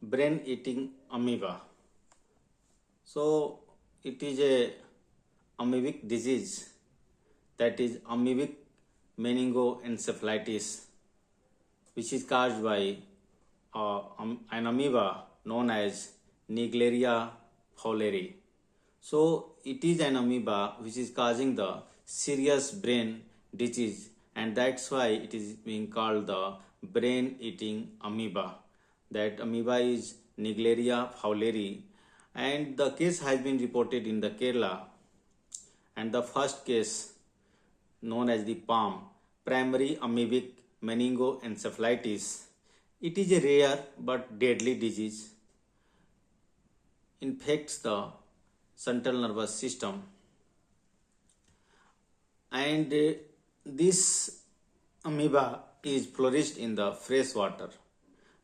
brain eating amoeba. So it is a amoebic disease, that is amoebic meningoencephalitis, which is caused by an amoeba known as Naegleria fowleri. So it is an amoeba which is causing the serious brain disease, and that's why it is being called the brain eating amoeba. That amoeba is Naegleria fowleri, and the case has been reported in the Kerala, and the first case known as the PAM, primary amoebic meningoencephalitis. It is a rare but deadly disease, infects the central nervous system, and this amoeba is flourished in the freshwater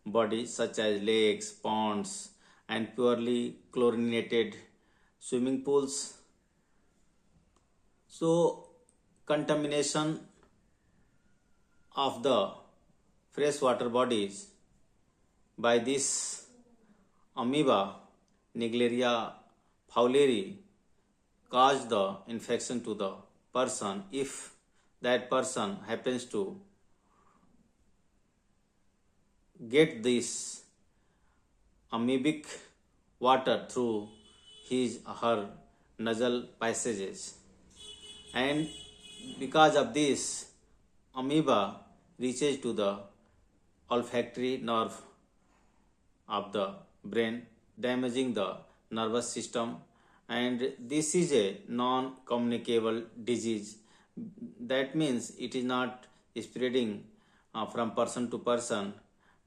bodies such as lakes, ponds, and purely chlorinated swimming pools. So contamination of the freshwater bodies by this amoeba Naegleria fowleri cause the infection to the person if that person happens to get this amoebic water through his or her nasal passages, and because of this amoeba reaches to the olfactory nerve of the brain, damaging the nervous system, and this is a non-communicable disease. That means it is not spreading from person to person,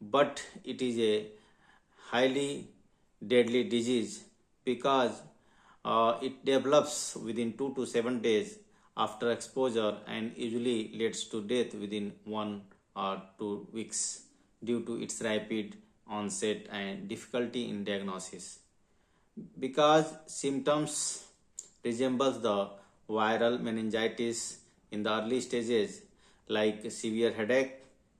but it is a highly deadly disease because it develops within 2 to 7 days after exposure and usually leads to death within 1 or 2 weeks due to its rapid onset and difficulty in diagnosis. Because symptoms resembles the viral meningitis in the early stages, like severe headache,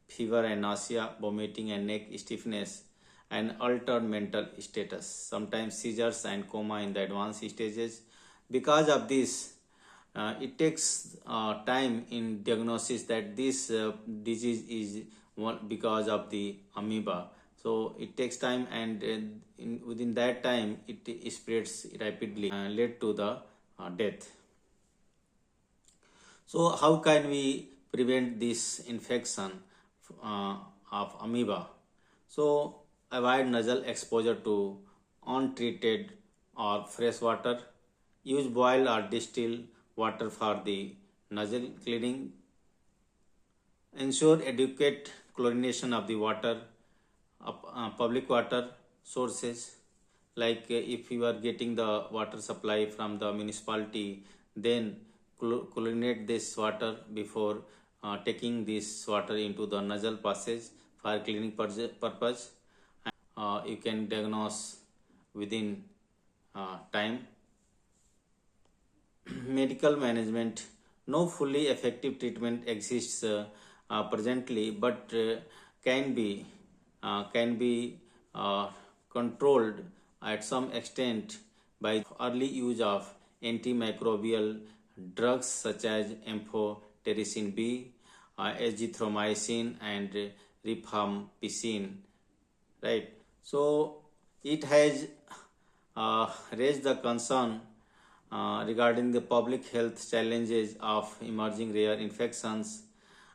fever and nausea, vomiting and neck stiffness, and altered mental status, sometimes seizures and coma in the advanced stages. Because of this, it takes time in diagnosis that this disease is because of the amoeba. So it takes time, and within that time it spreads rapidly, led to the death. So how can we prevent this infection of amoeba? So avoid nasal exposure to untreated or fresh water. Use boiled or distilled water for the nasal cleaning. Ensure adequate chlorination of the water, public water sources. Like if you are getting the water supply from the municipality, then chlorinate this water before taking this water into the nasal passage for cleaning purpose. You can diagnose within time. Medical management. No fully effective treatment exists presently, but can be controlled at some extent by early use of antimicrobial drugs such as amphotericin B, azithromycin, and rifampicin. Right. So it has raised the concern regarding the public health challenges of emerging rare infections,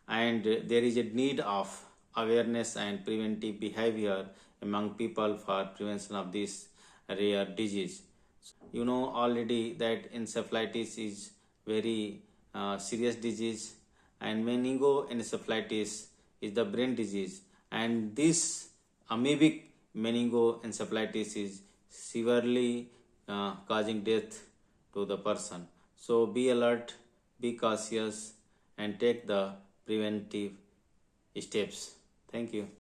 and there is a need of awareness and preventive behavior among people for prevention of this rare disease. You know already that encephalitis is very serious disease, and meningoencephalitis is the brain disease, and this amoebic meningoencephalitis is severely causing death to the person. So be alert, be cautious, and take the preventive steps. Thank you.